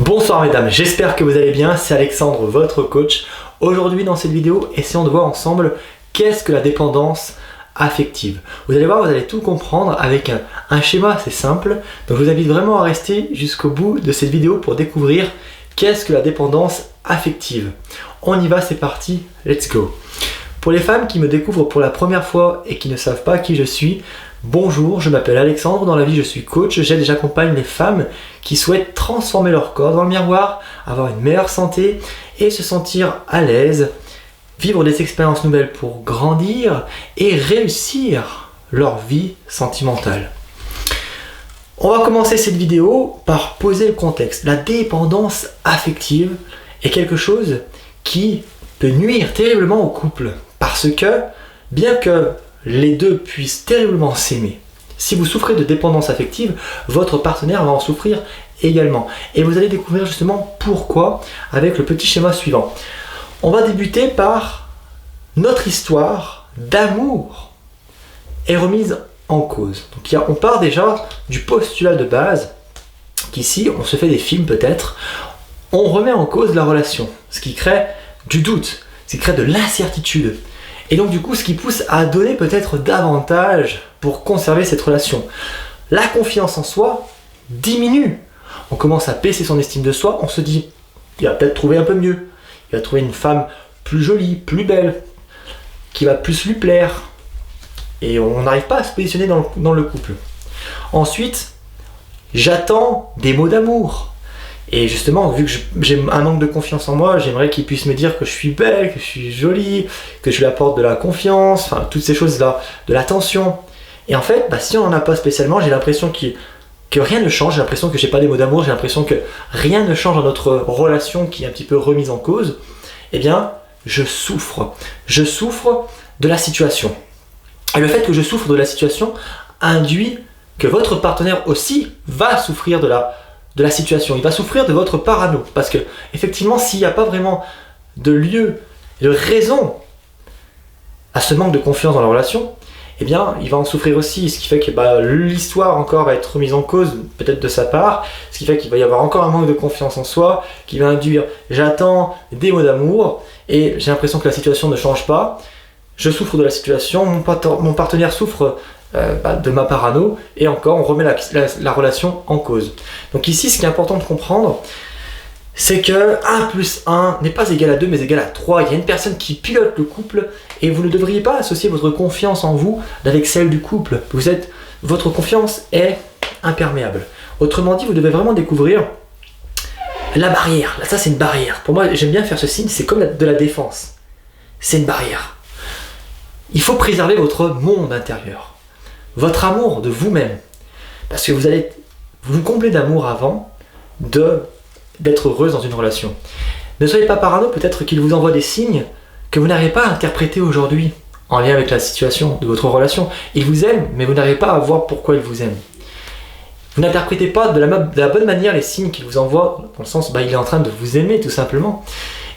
Bonsoir mesdames, j'espère que vous allez bien, c'est Alexandre, votre coach. Aujourd'hui dans cette vidéo, essayons de voir ensemble qu'est-ce que la dépendance affective. Vous allez voir, vous allez tout comprendre avec un schéma assez simple. Donc je vous invite vraiment à rester jusqu'au bout de cette vidéo pour découvrir qu'est-ce que la dépendance affective. On y va, c'est parti, let's go. Pour les femmes qui me découvrent pour la première fois et qui ne savent pas qui je suis, bonjour, je m'appelle Alexandre, dans la vie je suis coach, j'aide et j'accompagne les femmes qui souhaitent transformer leur corps dans le miroir, avoir une meilleure santé et se sentir à l'aise, vivre des expériences nouvelles pour grandir et réussir leur vie sentimentale. On va commencer cette vidéo par poser le contexte. La dépendance affective est quelque chose qui peut nuire terriblement au couple parce que, bien que les deux puissent terriblement s'aimer, si vous souffrez de dépendance affective, votre partenaire va en souffrir également. Et vous allez découvrir justement pourquoi avec le petit schéma suivant. On va débuter par notre histoire d'amour est remise en cause. Donc on part déjà du postulat de base qu'ici, on se fait des films peut-être, on remet en cause la relation, ce qui crée du doute, ce qui crée de l'incertitude. Et donc du coup, ce qui pousse à donner peut-être davantage pour conserver cette relation. La confiance en soi diminue. On commence à baisser son estime de soi, on se dit, il va peut-être trouver un peu mieux. Il va trouver une femme plus jolie, plus belle, qui va plus lui plaire. Et on n'arrive pas à se positionner dans le couple. Ensuite, j'attends des mots d'amour. Et justement, vu que j'ai un manque de confiance en moi, j'aimerais qu'il puisse me dire que je suis belle, que je suis jolie, que je lui apporte de la confiance, enfin toutes ces choses-là, de l'attention. Et en fait, si on n'en a pas spécialement, j'ai l'impression que rien ne change, j'ai l'impression que j'ai pas des mots d'amour, j'ai l'impression que rien ne change dans notre relation qui est un petit peu remise en cause. Eh bien, je souffre de la situation. Et le fait que je souffre de la situation induit que votre partenaire aussi va souffrir de la situation, il va souffrir de votre parano. Parce que, effectivement, s'il n'y a pas vraiment de lieu, de raison à ce manque de confiance dans la relation, eh bien, il va en souffrir aussi. Ce qui fait que l'histoire encore va être remise en cause, peut-être de sa part. Ce qui fait qu'il va y avoir encore un manque de confiance en soi, qui va induire j'attends des mots d'amour, et j'ai l'impression que la situation ne change pas. Je souffre de la situation, mon partenaire souffre de ma parano, et encore on remet la relation en cause. Donc ici, ce qui est important de comprendre, c'est que 1 plus 1 n'est pas égal à 2 mais égal à 3. Il y a une personne qui pilote le couple et vous ne devriez pas associer votre confiance en vous avec celle du couple. Votre confiance est imperméable. Autrement dit, vous devez vraiment découvrir la barrière. Là, ça c'est une barrière. Pour moi, j'aime bien faire ce signe, c'est comme de la défense. C'est une barrière. Il faut préserver votre monde intérieur. Votre amour de vous-même, parce que vous allez vous combler d'amour avant d'être heureuse dans une relation. Ne soyez pas parano, peut-être qu'il vous envoie des signes que vous n'arrivez pas à interpréter aujourd'hui en lien avec la situation de votre relation. Il vous aime, mais vous n'arrivez pas à voir pourquoi il vous aime. Vous n'interprétez pas de la bonne manière les signes qu'il vous envoie, dans le sens il est en train de vous aimer tout simplement.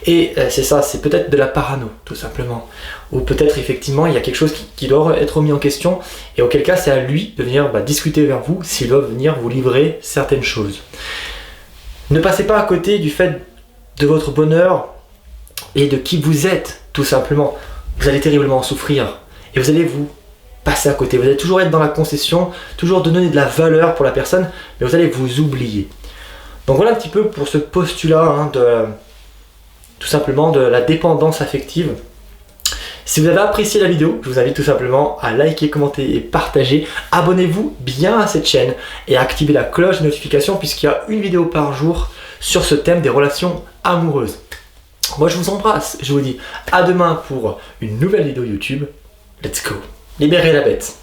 Et c'est ça, c'est peut-être de la parano, tout simplement. Ou peut-être effectivement, il y a quelque chose qui doit être remis en question, et auquel cas, c'est à lui de venir discuter vers vous, s'il doit venir vous livrer certaines choses. Ne passez pas à côté du fait de votre bonheur et de qui vous êtes, tout simplement. Vous allez terriblement en souffrir, et vous allez vous passer à côté. Vous allez toujours être dans la concession, toujours donner de la valeur pour la personne, mais vous allez vous oublier. Donc voilà un petit peu pour ce postulat tout simplement de la dépendance affective. Si vous avez apprécié la vidéo, je vous invite tout simplement à liker, commenter et partager. Abonnez-vous bien à cette chaîne et à activer la cloche de notification puisqu'il y a une vidéo par jour sur ce thème des relations amoureuses. Moi je vous embrasse, je vous dis à demain pour une nouvelle vidéo YouTube. Let's go, libérez la bête.